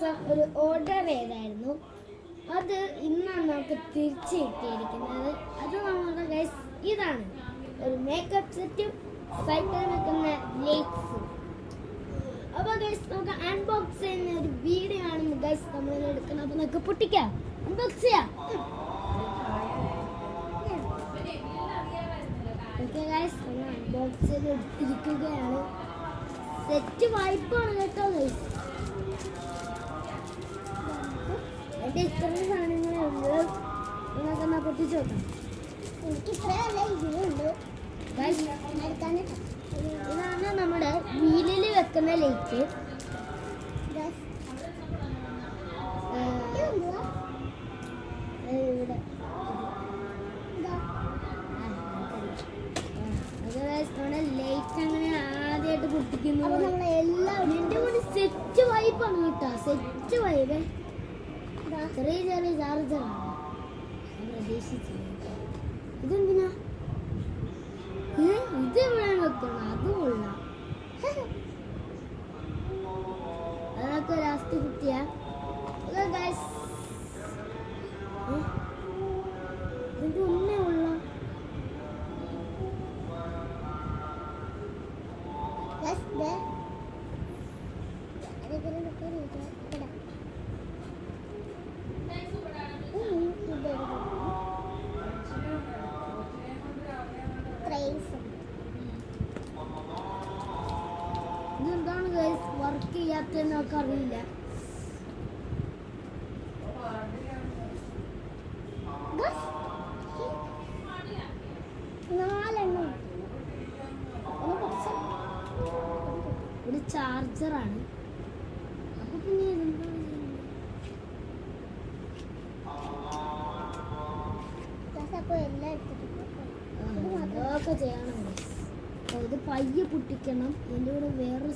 ദിവസം ഒരു ഓർഡർ ചെയ്തായിരുന്നു. അത് ഇന്നാണ് നമുക്ക് തിരിച്ച് കിട്ടിയിരിക്കുന്നത്. അത് നമ്മുടെ ഗൈസ് ഇതാണ്, ഒരു മേക്കപ്പ് സെറ്റും സൈക്കിളിൽ വെക്കുന്ന ലൈറ്റ്സും. അപ്പോൾ ഗൈസ് നമുക്ക് അൺബോക്സ് ചെയ്യുന്ന ഒരു വീഡിയോ ആണ് ഗൈസ് നമ്മൾ എടുക്കുന്നത്. അപ്പോൾ നമുക്ക് പൊട്ടിക്കാം, അൺബോക്സ് ചെയ്യാം. ഓക്കെ ഗൈസ്, നമ്മൾ അൺബോക്സ് ചെയ്ത് എടുത്തിരിക്കുകയാണ്. സെറ്റ് വായ്പാണ് കേട്ടോ ഗൈസ്. എൻ്റെ ഇത്രയും സാധനങ്ങളേ ഉള്ളൂ. നിങ്ങൾക്ക് എന്നാൽ പൊട്ടിച്ച് നോക്കാം. എനിക്ക് ഇത്രയല്ല ഇതിലുണ്ട്. ഇതാണ് നമ്മുടെ വീലിൽ വെക്കുന്ന ലൈറ്റ്. ഇവിടെ നമ്മുടെ ലൈറ്റ് അങ്ങനെ ആദ്യമായിട്ട് പൊട്ടിക്കുന്നു. എൻ്റെ കൂടെ സെറ്റ് വൈപ്പാണ് കേട്ടോ, സെറ്റ് വൈബ്. ചെറിയ ചെറിയ ചാർജറാണ് പ്രതീക്ഷിച്ചത്. ഇതെന്തിനാ ഇത് ഇവിടെ വെക്കണം? അത് കൊള്ളാം. അതൊക്കെ ലാസ്റ്റ് കുട്ടിയാ. ഇതിന്റെ ഒന്നേ ഉള്ള ഇതെന്താണ് ഗൈസ് വർക്ക് ചെയ്യാത്തതെന്ന് നമുക്ക് അറിയില്ല. ഒരു ചാർജറാണ്. അപ്പൊ പിന്നെ ഇതെന്താണ് അതൊക്കെ ചെയ്യണം. ഇത് പയ്യെ പൊട്ടിക്കണം. എൻ്റെ കൂടെ വേറെ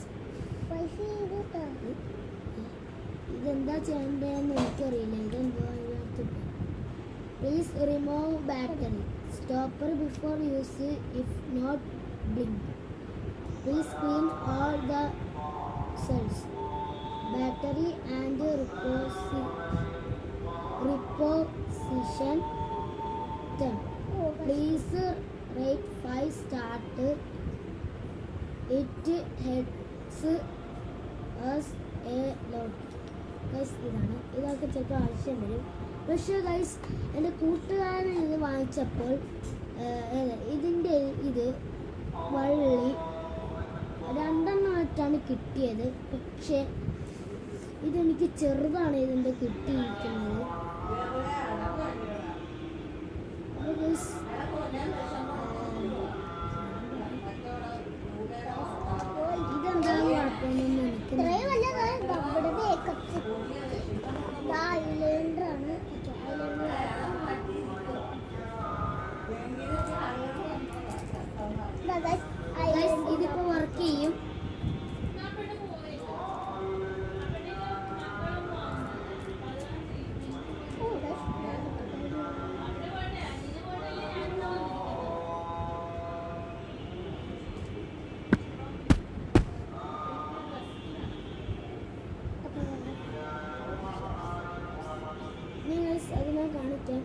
ഇതെന്താ ചെയ്യേണ്ടതെന്ന് എനിക്കറിയില്ല. ഇതെന്തോ അതിനകത്ത് please remove battery stopper before use if not blink. Please clean all the cells battery and reposition them. Please rate 5 start. It helps us a lot. Guys, ഇതൊക്കെ ചിലപ്പോൾ ആവശ്യം വരും. പക്ഷേ ഗൈസ്, എൻ്റെ കൂട്ടുകാരൻ ഇത് വാങ്ങിച്ചപ്പോൾ ഇതിൻ്റെ ഇത് വള്ളി 2 കിട്ടിയത്. പക്ഷേ ഇതെനിക്ക് ചെറുതാണ് ഇതിൻ്റെ കിട്ടിയിരിക്കുന്നത്. ഇതെന്താണ് കുഴപ്പമൊന്നും എനിക്ക് ഇതിപ്പോ വർക്ക് ചെയ്യും. അതിനെ കാണിക്കാം.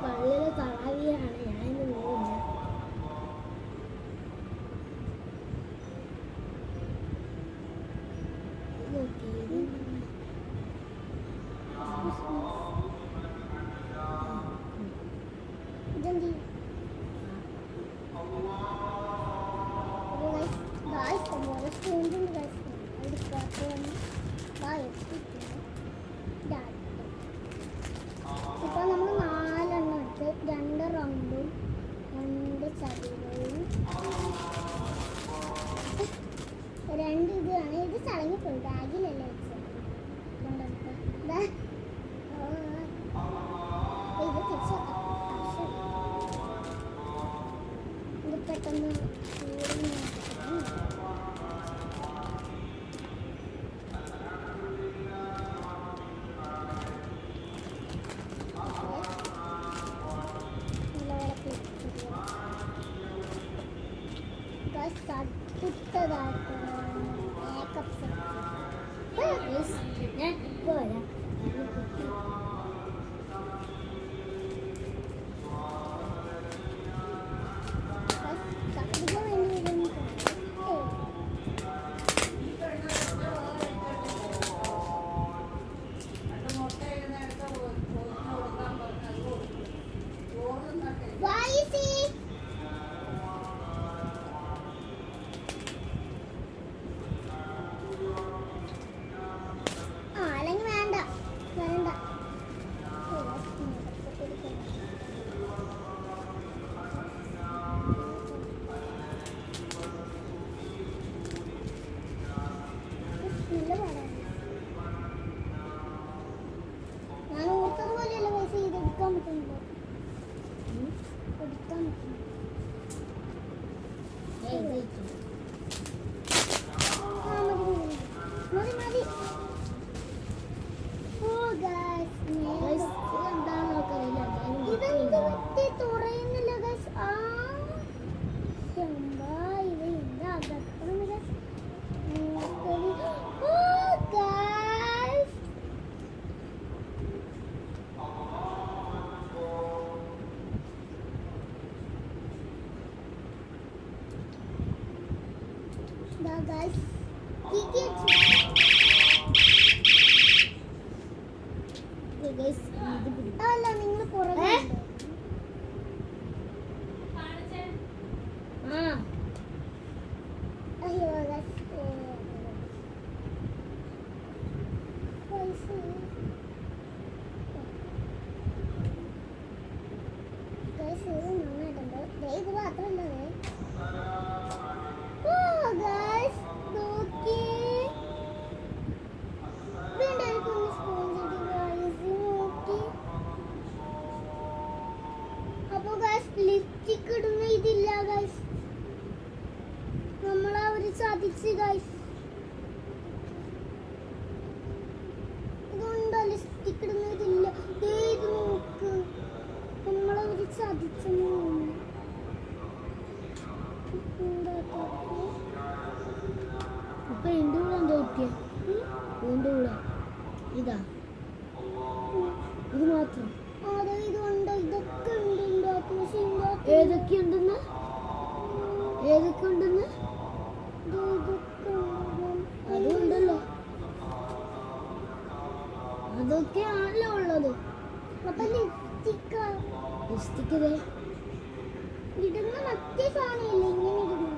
പള്ളിയിലെ തറാവിയാണ്. ഞാനിന്ന് പോകുന്നില്ല. ഇപ്പൊ നമ്മൾ 4 എണ്ണം എടുത്ത് 2 റൗണ്ടും 2 ചതുരവും 2 ഇതാണ്. ഇത് ചടങ്ങിപ്പോയി ബാഗിലല്ലേ വെച്ചത്. ഇത് തിരിച്ചു ഇത് പെട്ടെന്ന് ഞാൻ ഇപ്പോൾ വരാം. അല്ല നിങ്ങൾ പുറകെ അയ്യോ നന്നായിട്ടുണ്ട്. ഇത് മാത്രമല്ലേ ലിപ്സ്റ്റിക് ഇടുന്ന ഇതില്ല ഗൈസ്. നമ്മളവര് ചതിച്ച് ഗൈസ്. ഇതുണ്ടോ ലിപ്സ്റ്റിക് ഇടുന്ന ഇതില്ല. ഇത് നോക്ക്, നമ്മളവര് ചതിച്ചെന്ന് തോന്നുന്നു. അപ്പൊ എന്റെ കൂടെ എന്താ പറ്റിയ? എന്റെ കൂടെ ഇതാ, ഇത് മാത്രം. ഇതുണ്ട്, ഇതൊക്കെ ഉണ്ട്. ഏതൊക്കെയുണ്ടെന്ന് അതുണ്ടല്ലോ, അതൊക്കെയാണല്ലോ ഉള്ളത്. അപ്പൊ ലിപ്സ്റ്റിക് ഇടുന്ന മറ്റേ സാധനമില്ല ഇങ്ങനെ ഇടുന്നു.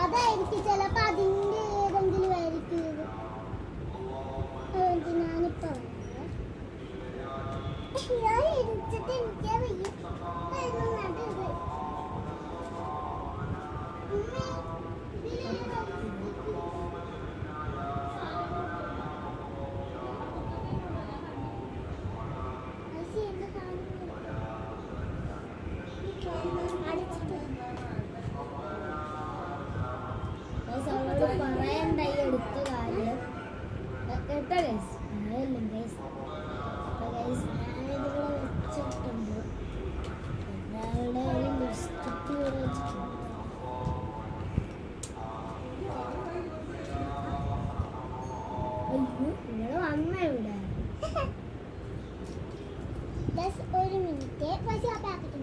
അതായിരിക്കും ചിലപ്പോ അതിന്റെ ഏതെങ്കിലും ആയിരിക്കും ഇത്. ഞാനിപ്പോ ഇടിച്ചിട്ട് എനിക്കാ വയ്യ. പറയണ്ടായി എടുത്ത കാര്യം കേട്ടോ ഗൈസ്. പറയല്ലോ ഗൈസ്. ഞാനിതിവിടെ വെച്ചിട്ടുണ്ട്. ഒരാളുടെ ഒരു ലിപ്സ്റ്റിക് ഇവിടെ വെച്ചിട്ടുണ്ട്. അയ്യോ, ഇവിടെ വന്ന ഇവിടെ ഒരു മിനിറ്റ്. പക്ഷെ ആ പാക്കറ്റ്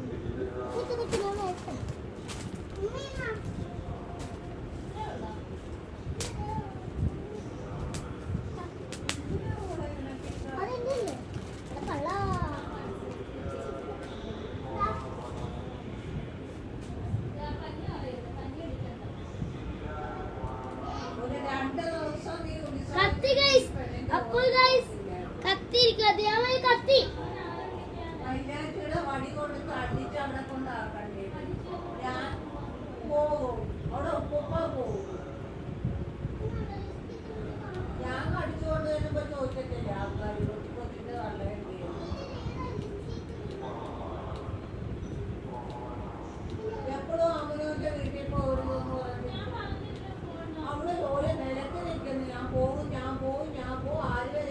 കത്തി ഗൈസ്. അപ്പോൾ ഗൈസ് കത്തിയിരിക്കും. അതേപോലെ കത്തി വടി കൊണ്ട് തട്ടിച്ച് അവിടെ കൊണ്ടാക്കണ്ടേ. ഞാൻ പോവും, അവിടെ പോവും. ഞാൻ കടിച്ചുകൊണ്ട് വരുമ്പോ ചോദിച്ചിട്ടില്ല ആൾക്കാർ കൊച്ചിന്റെ നല്ല എപ്പോഴും അമ്മനോന്റെ വീട്ടിൽ പോകരുതെന്ന് പറഞ്ഞു. അവള് ഓരോ നിലക്ക് നിൽക്കുന്നു. ഞാൻ പോവും ആര് വരെ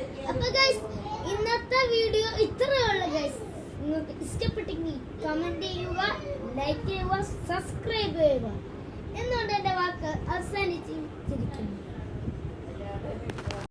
നിങ്ങൾക്ക് ഇഷ്ടപ്പെട്ടെങ്കിൽ കമന്റ് ചെയ്യുക, ലൈക്ക് ചെയ്യുക, സബ്സ്ക്രൈബ് ചെയ്യുക എന്നുകൊണ്ട് എൻ്റെ വാക്ക് അവസാനിച്ചിരിക്കുന്നു.